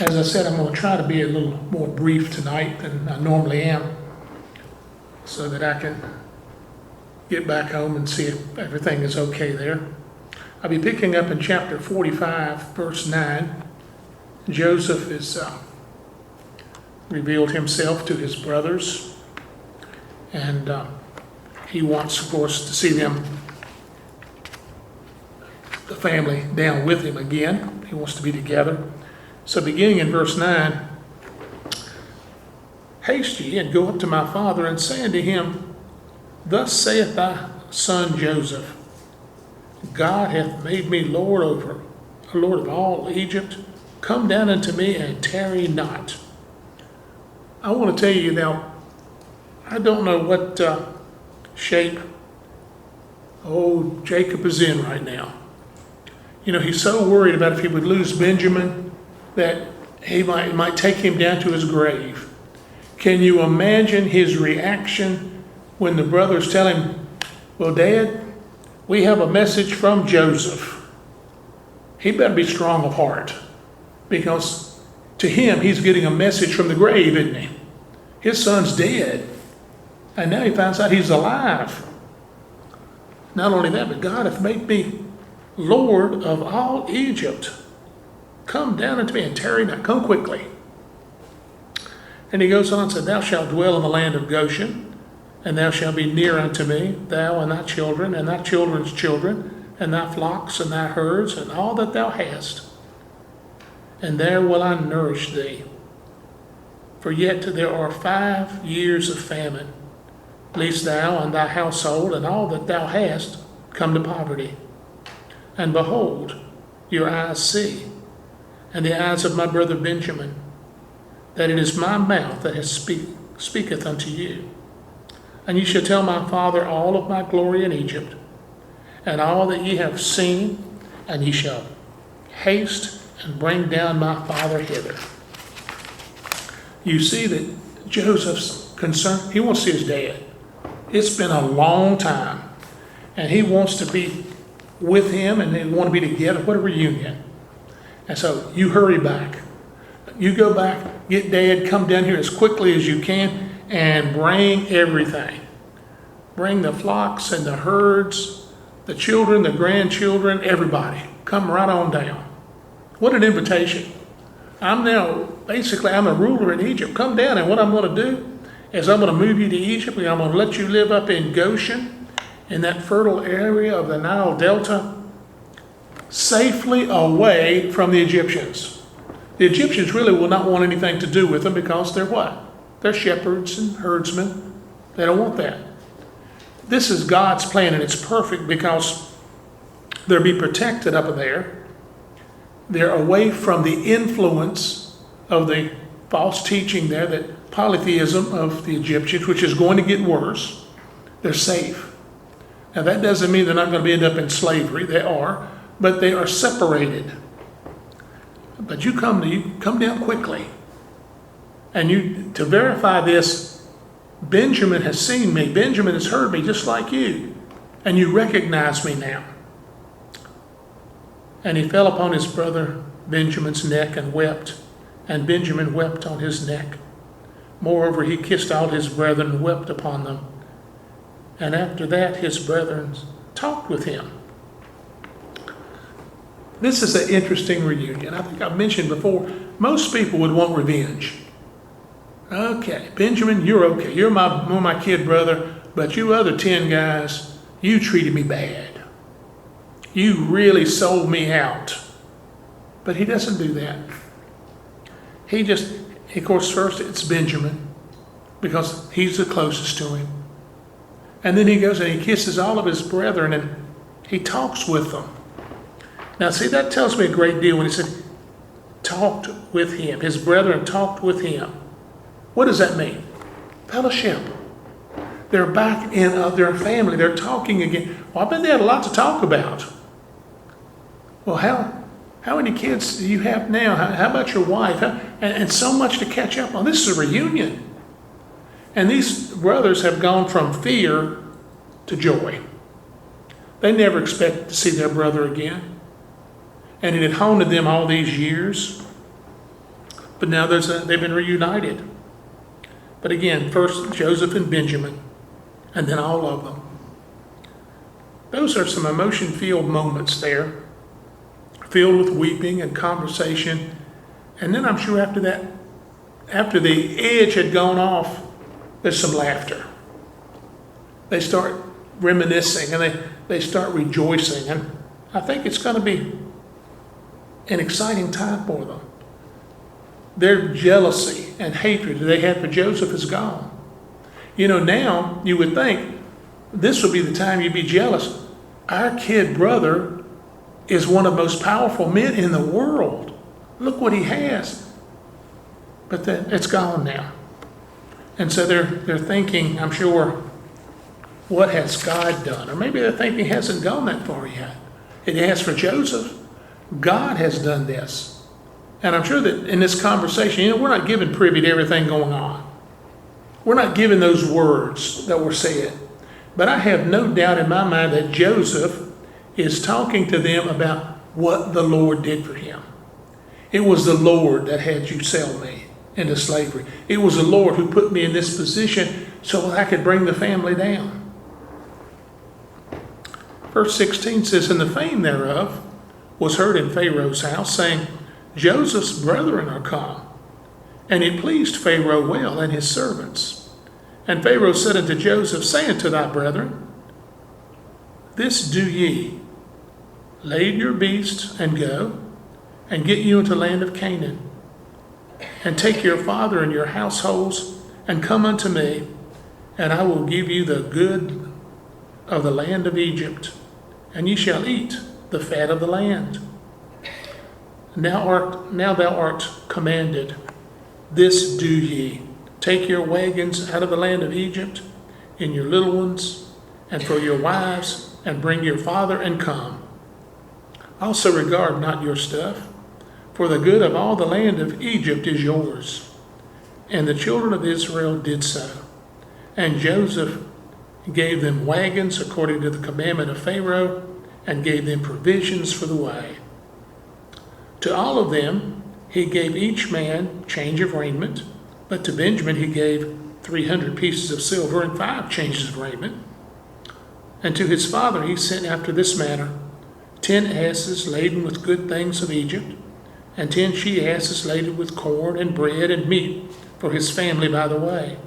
As I said, I'm going to try to be a little more brief tonight than I normally am so that I can get back home and see if everything is okay there. I'll be picking up in chapter 45, verse 9. Joseph has revealed himself to his brothers, and he wants, of course, to see them, the family, down with him again. He wants to be together. So beginning in verse 9, haste ye and go up to my father and say unto him, thus saith thy son Joseph, God hath made me Lord of all Egypt. Come down unto me and tarry not. I want to tell you now, I don't know what shape Jacob is in right now. You know, he's so worried about if he would lose Benjamin that it might take him down to his grave. Can you imagine his reaction when the brothers tell him, well, Dad, we have a message from Joseph. He better be strong of heart, because to him, he's getting a message from the grave, isn't he? His son's dead, and now he finds out he's alive. Not only that, but God hath made me Lord of all Egypt. Come down unto me and tarry not. Come quickly. And he goes on and said, thou shalt dwell in the land of Goshen, and thou shalt be near unto me, thou and thy children, and thy children's children, and thy flocks, and thy herds, and all that thou hast. And there will I nourish thee. For yet there are 5 years of famine, lest thou and thy household, and all that thou hast, come to poverty. And behold, your eyes see, and the eyes of my brother Benjamin, that it is my mouth that speaketh unto you. And ye shall tell my father all of my glory in Egypt, and all that ye have seen, and ye shall haste and bring down my father hither. You see that Joseph's concerned. He wants to see his dad. It's been a long time, and he wants to be with him, and they want to be together. What a reunion. And so you hurry back. You go back, get Dad, come down here as quickly as you can, and bring everything. Bring the flocks and the herds, the children, the grandchildren, everybody. Come right on down. What an invitation. I'm a ruler in Egypt. Come down, and what I'm going to do is I'm going to move you to Egypt, and I'm going to let you live up in Goshen, in that fertile area of the Nile Delta, safely away from the Egyptians. The Egyptians really will not want anything to do with them because they're what? They're shepherds and herdsmen. They don't want that. This is God's plan, and it's perfect because they'll be protected up there. They're away from the influence of the false teaching there, that polytheism of the Egyptians, which is going to get worse. They're safe. Now that doesn't mean they're not going to end up in slavery. They are, but they are separated. But you come down quickly. And to verify this, Benjamin has seen me. Benjamin has heard me just like you. And you recognize me now. And he fell upon his brother Benjamin's neck and wept. And Benjamin wept on his neck. Moreover, he kissed all his brethren and wept upon them. And after that, his brethren talked with him. This is an interesting reunion. I think I've mentioned before, most people would want revenge. Okay, Benjamin, you're okay. You're my kid brother, but you other 10 guys, you treated me bad. You really sold me out. But he doesn't do that. Of course, first it's Benjamin, because he's the closest to him. And then he goes and he kisses all of his brethren and he talks with them. Now, see, that tells me a great deal when he said, talked with him. His brethren talked with him. What does that mean? Fellowship. They're back in their family. They're talking again. Well, I bet they had a lot to talk about. Well, how many kids do you have now? How about your wife? And so much to catch up on. This is a reunion. And these brothers have gone from fear to joy. They never expected to see their brother again. And it had haunted them all these years. But now they've been reunited. But again, first Joseph and Benjamin, and then all of them. Those are some emotion-filled moments there, filled with weeping and conversation. And then I'm sure after that, after the edge had gone off, there's some laughter. They start reminiscing and they start rejoicing. And I think it's going to be an exciting time for them. Their jealousy and hatred that they had for Joseph is gone. You know, now you would think this would be the time you'd be jealous. Our kid brother is one of the most powerful men in the world. Look what he has. But it's gone now. And so they're thinking, I'm sure, what has God done? Or maybe they're thinking it hasn't gone that far yet. It has for Joseph. God has done this. And I'm sure that in this conversation, you know, we're not given privy to everything going on. We're not given those words that were said. But I have no doubt in my mind that Joseph is talking to them about what the Lord did for him. It was the Lord that had you sell me into slavery. It was the Lord who put me in this position so that I could bring the family down. Verse 16 says, and the fame thereof was heard in Pharaoh's house, saying, Joseph's brethren are come. And it pleased Pharaoh well and his servants. And Pharaoh said unto Joseph, say unto thy brethren, this do ye, lade your beasts and go, and get you into the land of Canaan, and take your father and your households, and come unto me, and I will give you the good of the land of Egypt, and ye shall eat the fat of the land. Now thou art commanded, this do ye, take your wagons out of the land of Egypt, and your little ones, and for your wives, and bring your father, and come. Also regard not your stuff, for the good of all the land of Egypt is yours. And the children of Israel did so. And Joseph gave them wagons according to the commandment of Pharaoh, and gave them provisions for the way. To all of them he gave each man change of raiment, but to Benjamin he gave 300 pieces of silver and 5 changes of raiment. And to his father he sent after this manner, 10 asses laden with good things of Egypt, and 10 she-asses laden with corn and bread and meat for his family by the way.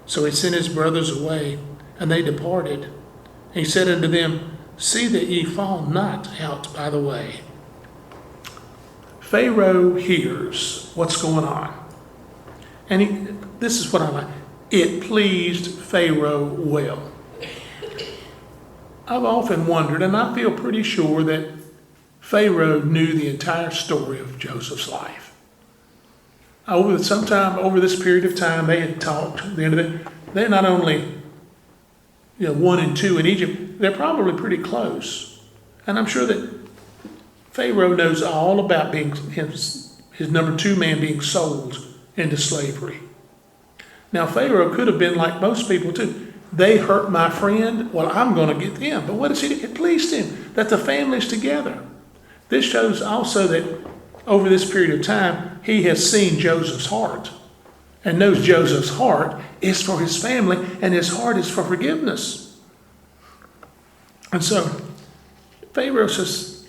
So he sent his brothers away, and they departed. And he said unto them, see that ye fall not out by the way. Pharaoh hears what's going on. And this is what I like. It pleased Pharaoh well. I've often wondered, and I feel pretty sure that Pharaoh knew the entire story of Joseph's life. Sometime over this period of time, they had talked. At the end of it, they're not only 1 and 2 in Egypt, they're probably pretty close. And I'm sure that Pharaoh knows all about being his number 2 man being sold into slavery. Now, Pharaoh could have been like most people too. They hurt my friend, well, I'm going to get them. But what does he do? It pleased him that the family's together. This shows also that over this period of time, he has seen Joseph's heart and knows Joseph's heart is for his family and his heart is for forgiveness. And so Pharaoh says,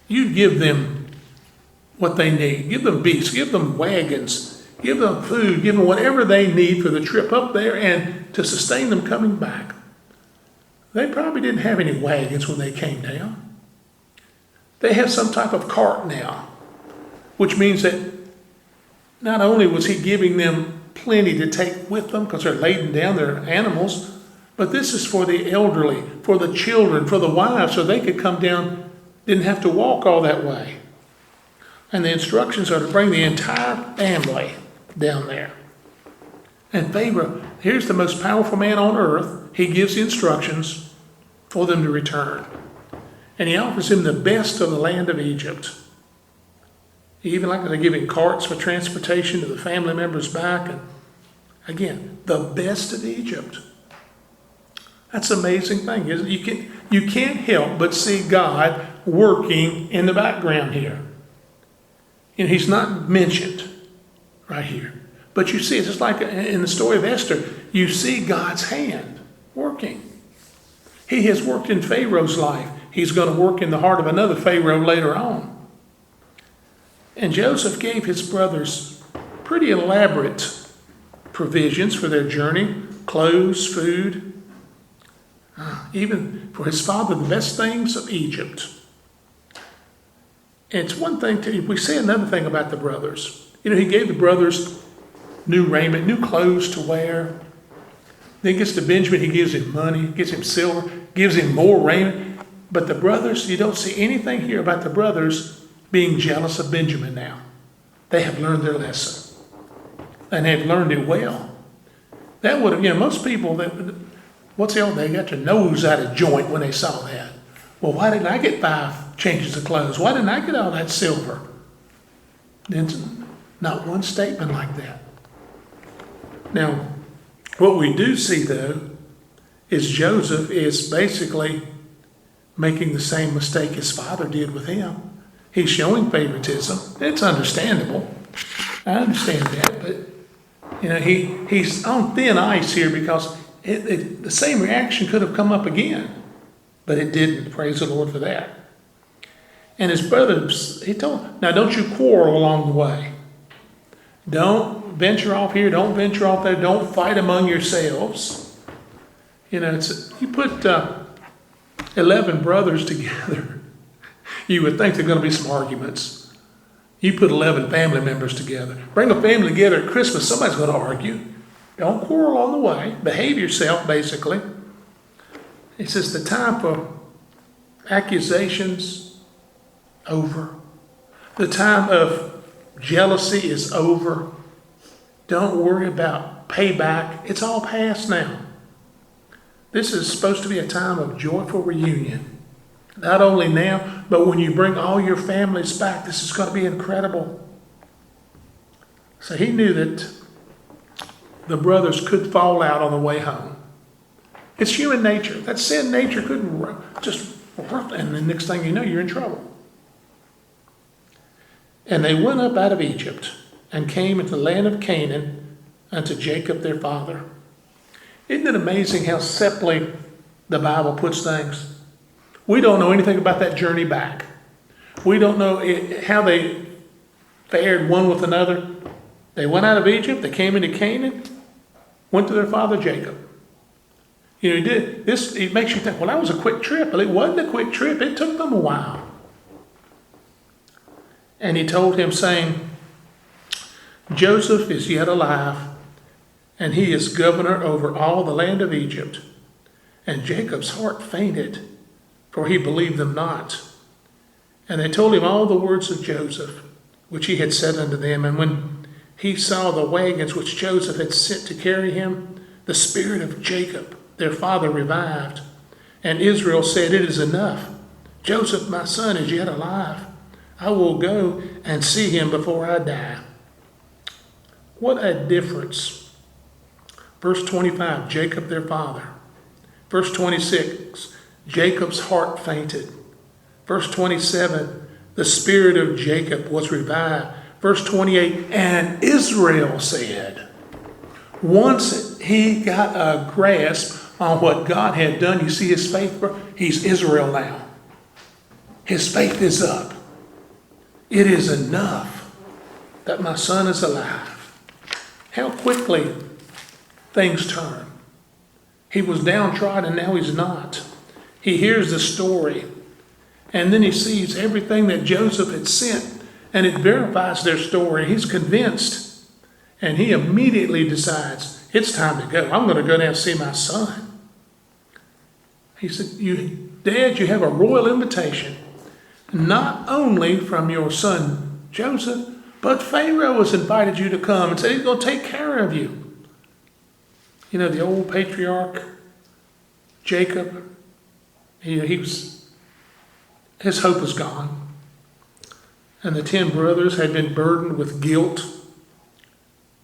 you give them what they need. Give them beasts, give them wagons, give them food, give them whatever they need for the trip up there and to sustain them coming back. They probably didn't have any wagons when they came down. They have some type of cart now, which means that not only was he giving them plenty to take with them because they're laden down their animals, but this is for the elderly, for the children, for the wives, so they could come down, didn't have to walk all that way. And the instructions are to bring the entire family down there. And Pharaoh, here's the most powerful man on earth. He gives the instructions for them to return. And he offers him the best of the land of Egypt. Even like they're giving carts for transportation to the family members back. And again, the best of Egypt. That's an amazing thing, isn't it? You can't help but see God working in the background here. And he's not mentioned. right here. But you see, it's just like in the story of Esther, you see God's hand working. He has worked in Pharaoh's life. He's going to work in the heart of another Pharaoh later on. And Joseph gave his brothers pretty elaborate provisions for their journey, clothes, food, even for his father, the best things of Egypt. And it's one thing, we say another thing about the brothers. He gave the brothers new raiment, new clothes to wear. Then gets to Benjamin, he gives him money, gives him silver, gives him more raiment. But the brothers, you don't see anything here about the brothers being jealous of Benjamin now. They have learned their lesson. And they've learned it well. That would have, most people, they got their nose out of joint when they saw that. Well, why didn't I get 5 changes of clothes? Why didn't I get all that silver? Not one statement like that. Now, what we do see, though, is Joseph is basically making the same mistake his father did with him. He's showing favoritism. It's understandable. I understand that, but he's on thin ice here because the same reaction could have come up again, but it didn't. Praise the Lord for that. And his brothers, he told him, now don't you quarrel along the way. Don't venture off here. Don't venture off there. Don't fight among yourselves. You put 11 brothers together. You would think there are going to be some arguments. You put 11 family members together. Bring a family together at Christmas, somebody's going to argue. Don't quarrel on the way. Behave yourself, basically. He says the time for accusations, over. The time of jealousy is over. Don't worry about payback. It's all past now. This is supposed to be a time of joyful reunion. Not only now, but when you bring all your families back, this is going to be incredible. So he knew that the brothers could fall out on the way home. It's human nature. That sin nature couldn't just, and the next thing you know, you're in trouble. And they went up out of Egypt and came into the land of Canaan unto Jacob their father. Isn't it amazing how simply the Bible puts things? We don't know anything about that journey back. We don't know how they fared one with another. They went out of Egypt, they came into Canaan, went to their father Jacob. He did this. It makes you think, well, that was a quick trip. Well, it wasn't a quick trip. It took them a while. And he told him, saying, Joseph is yet alive, and he is governor over all the land of Egypt. And Jacob's heart fainted, for he believed them not. And they told him all the words of Joseph, which he had said unto them. And when he saw the wagons which Joseph had sent to carry him, the spirit of Jacob, their father, revived. And Israel said, it is enough. Joseph, my son, is yet alive. I will go and see him before I die. What a difference. Verse 25, Jacob their father. Verse 26, Jacob's heart fainted. Verse 27, the spirit of Jacob was revived. Verse 28, and Israel said. Once he got a grasp on what God had done, you see his faith, he's Israel now. His faith is up. It is enough that my son is alive. How quickly things turn. He was downtrodden, now he's not. He hears the story, and then he sees everything that Joseph had sent, and it verifies their story. He's convinced, and he immediately decides, it's time to go. I'm going to go down and see my son. He said, Dad, you have a royal invitation, not only from your son Joseph, but Pharaoh has invited you to come and said he's going to take care of you. The old patriarch, Jacob, his hope was gone. And the 10 brothers had been burdened with guilt.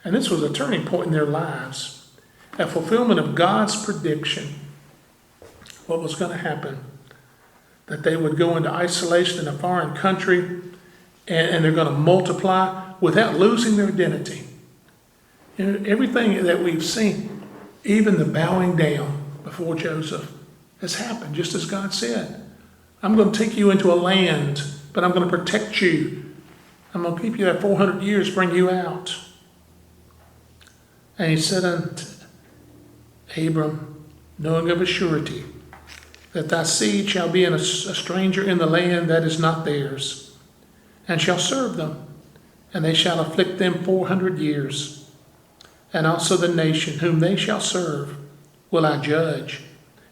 And this was a turning point in their lives, a fulfillment of God's prediction. What was going to happen? That they would go into isolation in a foreign country, and they're going to multiply without losing their identity. Everything that we've seen, even the bowing down before Joseph, has happened just as God said. I'm going to take you into a land, but I'm going to protect you. I'm going to keep you there 400 years, bring you out. And he said unto Abram, knowing of a surety that thy seed shall be a stranger in the land that is not theirs, and shall serve them, and they shall afflict them 400 years. And also the nation whom they shall serve will I judge,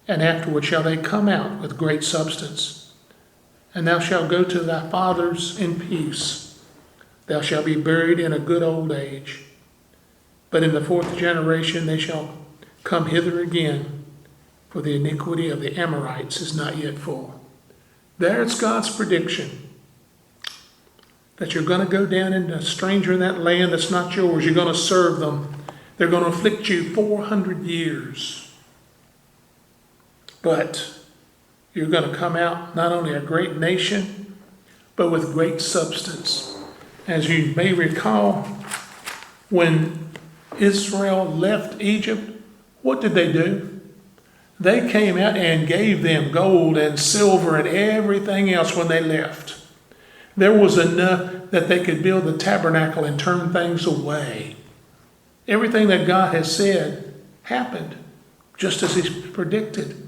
and afterward shall they come out with great substance. And thou shalt go to thy fathers in peace. Thou shalt be buried in a good old age. But in the fourth generation they shall come hither again, for the iniquity of the Amorites is not yet full. There's God's prediction, that you're going to go down into a stranger in that land that's not yours. You're going to serve them. They're going to afflict you 400 years. But you're going to come out not only a great nation, but with great substance. As you may recall, when Israel left Egypt, what did they do? They came out and gave them gold and silver and everything else when they left. There was enough that they could build the tabernacle and turn things away. Everything that God has said happened, just as he predicted.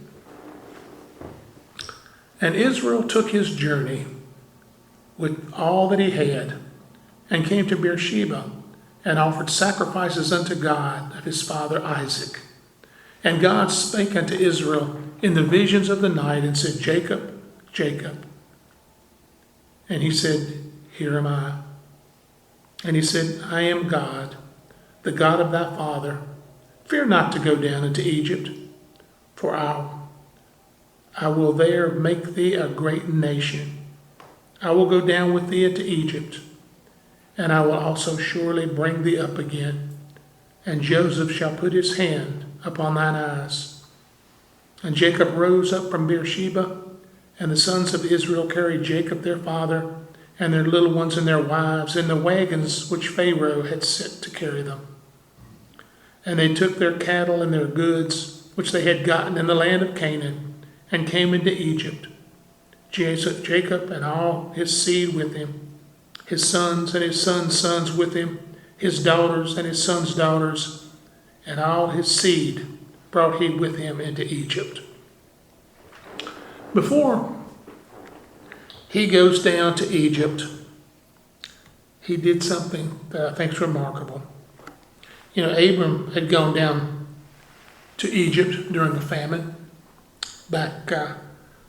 And Israel took his journey with all that he had and came to Beersheba and offered sacrifices unto God of his father Isaac. And God spake unto Israel in the visions of the night and said, Jacob, Jacob. And he said, Here am I. And he said, I am God, the God of thy father. Fear not to go down into Egypt, for I will there make thee a great nation. I will go down with thee into Egypt, and I will also surely bring thee up again. And Joseph shall put his hand upon thine eyes. And Jacob rose up from Beersheba, and the sons of Israel carried Jacob their father, and their little ones and their wives, in the wagons which Pharaoh had set to carry them. And they took their cattle and their goods, which they had gotten in the land of Canaan, and came into Egypt. Jacob and all his seed with him, his sons and his sons' sons with him, his daughters and his sons' daughters, and all his seed brought he with him into Egypt. Before he goes down to Egypt, he did something that I think is remarkable. You know, Abram had gone down to Egypt during the famine back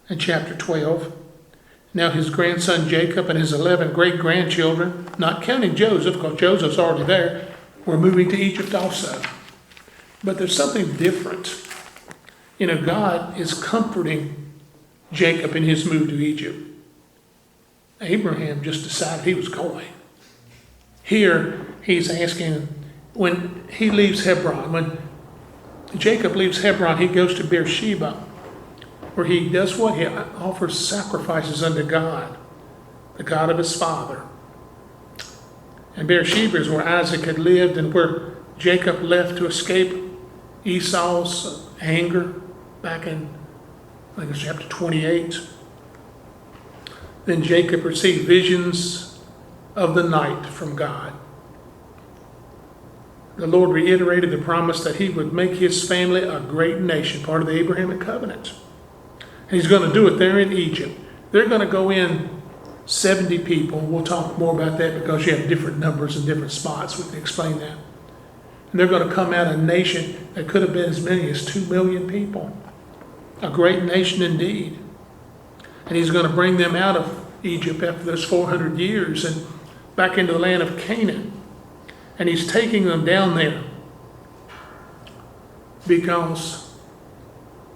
in chapter 12. Now his grandson Jacob and his 11 great-grandchildren, not counting Joseph, because Joseph's already there, were moving to Egypt also. But there's something different. You know, God is comforting Jacob in his move to Egypt. Abraham just decided he was going. Here, he's asking, when he leaves Hebron, when Jacob leaves Hebron, he goes to Beersheba, where he does what? He offers sacrifices unto God, the God of his father. And Beersheba is where Isaac had lived and where Jacob left to escape Esau's anger back in, I think it's chapter 28. Then Jacob received visions of the night from God. The Lord reiterated the promise that he would make his family a great nation, part of the Abrahamic covenant. And he's going to do it there in Egypt. They're going to go in 70 people. We'll talk more about that because you have different numbers in different spots. We can explain that. And they're going to come out a nation that could have been as many as 2 million people. A great nation indeed. And he's going to bring them out of Egypt after those 400 years and back into the land of Canaan. And he's taking them down there because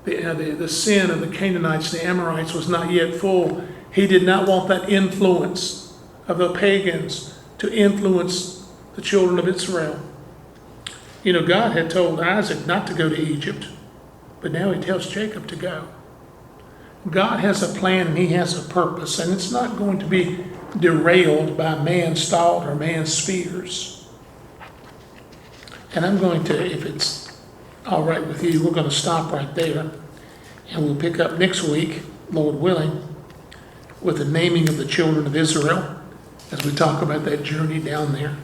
the sin of the Canaanites, the Amorites, was not yet full. He did not want that influence of the pagans to influence the children of Israel. You know, God had told Isaac not to go to Egypt, but now he tells Jacob to go. God has a plan and he has a purpose, and it's not going to be derailed by man's thought or man's fears. And I'm going to, if it's all right with you, we're going to stop right there. And we'll pick up next week, Lord willing, with the naming of the children of Israel as we talk about that journey down there.